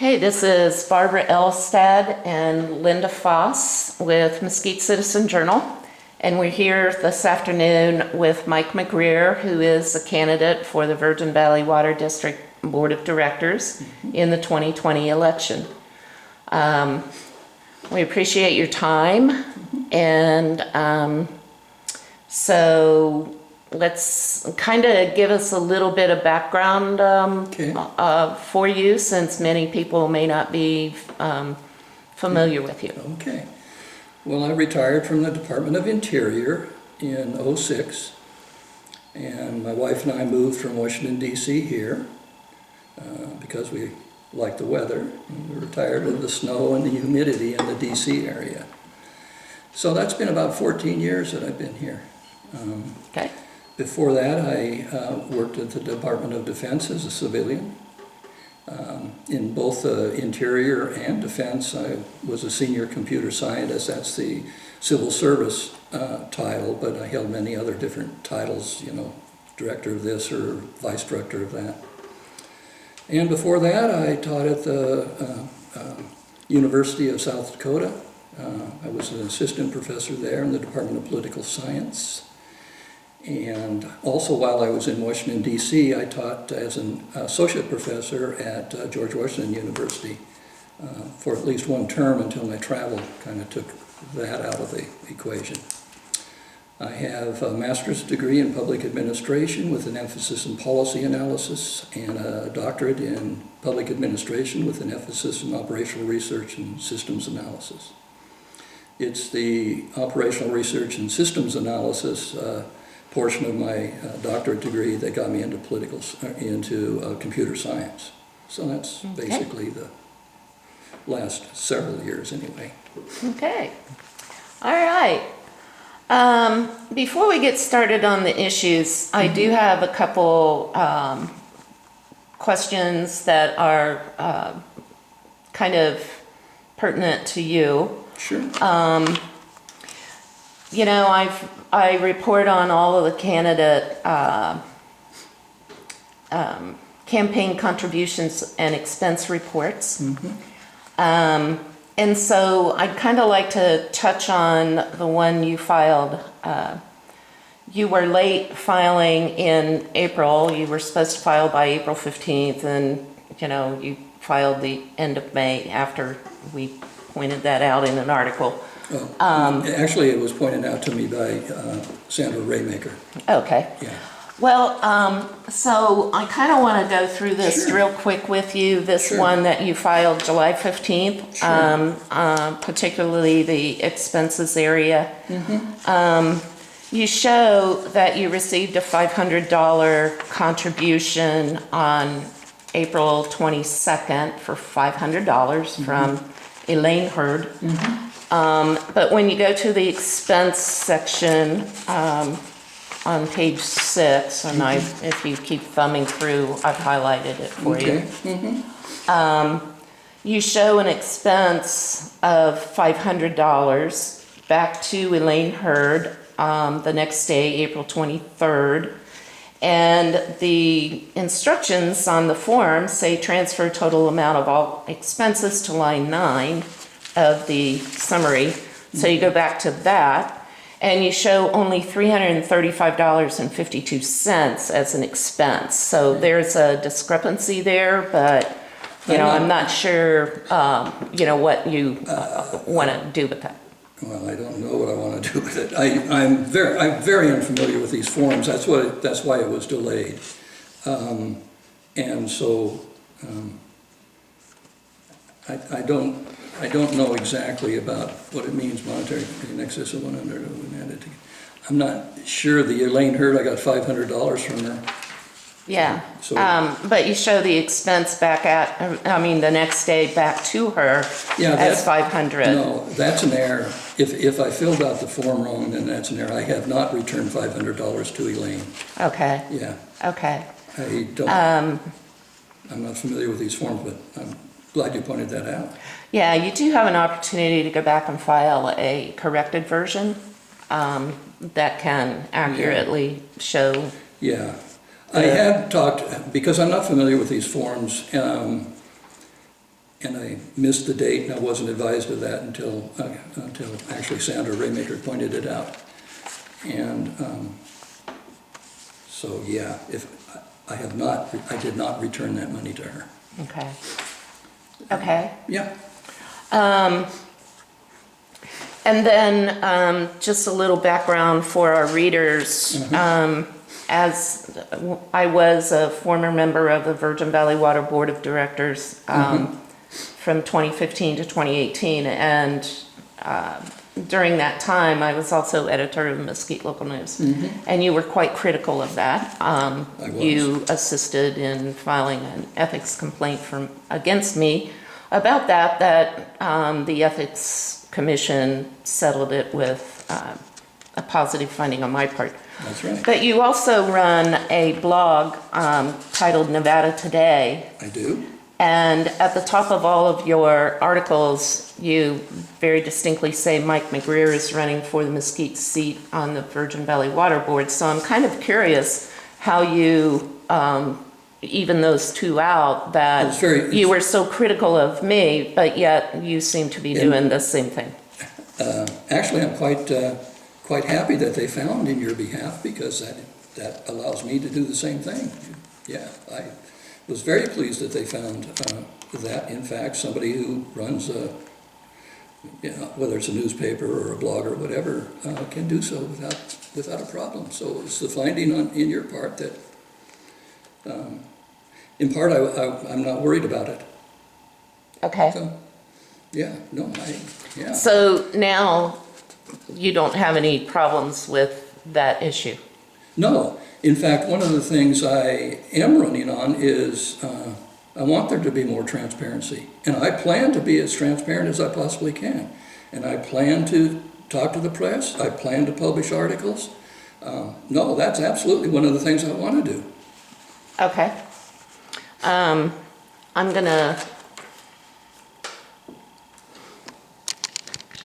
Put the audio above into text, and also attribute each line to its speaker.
Speaker 1: Okay, this is Barbara Elstad and Linda Foss with Mesquite Citizen Journal. And we're here this afternoon with Mike McGreer, who is a candidate for the Virgin Valley Water District Board of Directors in the 2020 election. We appreciate your time. And so let's kind of give us a little bit of background for you, since many people may not be familiar with you.
Speaker 2: Okay. Well, I retired from the Department of Interior in '06, and my wife and I moved from Washington, D.C. here because we like the weather. We were tired of the snow and the humidity in the D.C. area. So that's been about 14 years that I've been here.
Speaker 1: Okay.
Speaker 2: Before that, I worked at the Department of Defense as a civilian. In both Interior and Defense, I was a senior computer scientist. That's the civil service title, but I held many other different titles, you know, director of this or vice director of that. And before that, I taught at the University of South Dakota. I was an assistant professor there in the Department of Political Science. And also while I was in Washington, D.C., I taught as an associate professor at George Washington University for at least one term until my travel kind of took that out of the equation. I have a master's degree in public administration with an emphasis in policy analysis and a doctorate in public administration with an emphasis in operational research and systems analysis. It's the operational research and systems analysis portion of my doctorate degree that got me into computer science. So that's basically the last several years anyway. Okay.
Speaker 1: All right. Before we get started on the issues, I do have a couple questions that are kind of pertinent to you.
Speaker 2: Sure.
Speaker 1: You know, I report on all of the candidate campaign contributions and expense reports. And so I'd kind of like to touch on the one you filed. You were late filing in April. You were supposed to file by April 15th, and you know, you filed the end of May after we pointed that out in an article.
Speaker 2: Actually, it was pointed out to me by Sandra Raymaker.
Speaker 1: Okay. Yeah. Well, so I kind of want to go through this real quick with you. This one that you filed July 15th, particularly the expenses area. You show that you received a $500 contribution on April 22nd for $500 from Elaine Hurd. But when you go to the expense section on page 6, and if you keep thumbing through, I've highlighted it for you. You show an expense of $500 back to Elaine Hurd the next day, April 23rd. And the instructions on the form say transfer total amount of all expenses to line 9 of the summary. So you go back to that, and you show only $335.52 as an expense. So there's a discrepancy there, but you know, I'm not sure you know, what you want to do with that.
Speaker 2: Well, I don't know what I want to do with it. I'm very unfamiliar with these forms. That's why it was delayed. And so I don't know exactly about what it means monetary in excess of 100. I'm not sure the Elaine Hurd, I got $500 from her.
Speaker 1: Yeah, but you show the expense back the next day back to her as $500.
Speaker 2: No, that's an error. If I filled out the form wrong, then that's an error. I have not returned $500 to Elaine.
Speaker 1: Okay.
Speaker 2: Yeah.
Speaker 1: Okay.
Speaker 2: I don't, I'm not familiar with these forms, but I'm glad you pointed that out.
Speaker 1: Yeah, you do have an opportunity to go back and file a corrected version that can accurately show.
Speaker 2: Yeah. I have talked, because I'm not familiar with these forms, And I missed the date, and I wasn't advised of that until actually Sandra Raymaker pointed it out. And so, yeah, I did not return that money to her.
Speaker 1: Okay. Okay.
Speaker 2: Yeah.
Speaker 1: And then just a little background for our readers. As I was a former member of the Virgin Valley Water Board of Directors from 2015 to 2018, and during that time I was also editor of Mesquite Local News, and you were quite critical of that.
Speaker 2: I was.
Speaker 1: You assisted in filing an ethics complaint against me about that the Ethics Commission settled it with a positive finding on my part.
Speaker 2: That's right.
Speaker 1: But you also run a blog titled Nevada Today.
Speaker 2: I do.
Speaker 1: And at the top of all of your articles, you very distinctly say Mike McGreer is running for the Mesquite seat on the Virgin Valley Water Board. So I'm kind of curious how you even those two out, that you were so critical of me, but yet you seem to be doing the same thing.
Speaker 2: Actually, I'm quite happy that they found in your behalf, because that allows me to do the same thing. Yeah, I was very pleased that they found that, in fact, somebody who runs whether it's a newspaper or a blog or whatever, can do so without a problem. So it's the finding in your part that, in part, I'm not worried about it.
Speaker 1: Okay.
Speaker 2: So, yeah, no, yeah.
Speaker 1: So now you don't have any problems with that issue?
Speaker 2: No. In fact, one of the things I am running on is I want there to be more transparency. And I plan to be as transparent as I possibly can. And I plan to talk to the press. I plan to publish articles. No, that's absolutely one of the things I want to do.
Speaker 1: Okay. I'm going to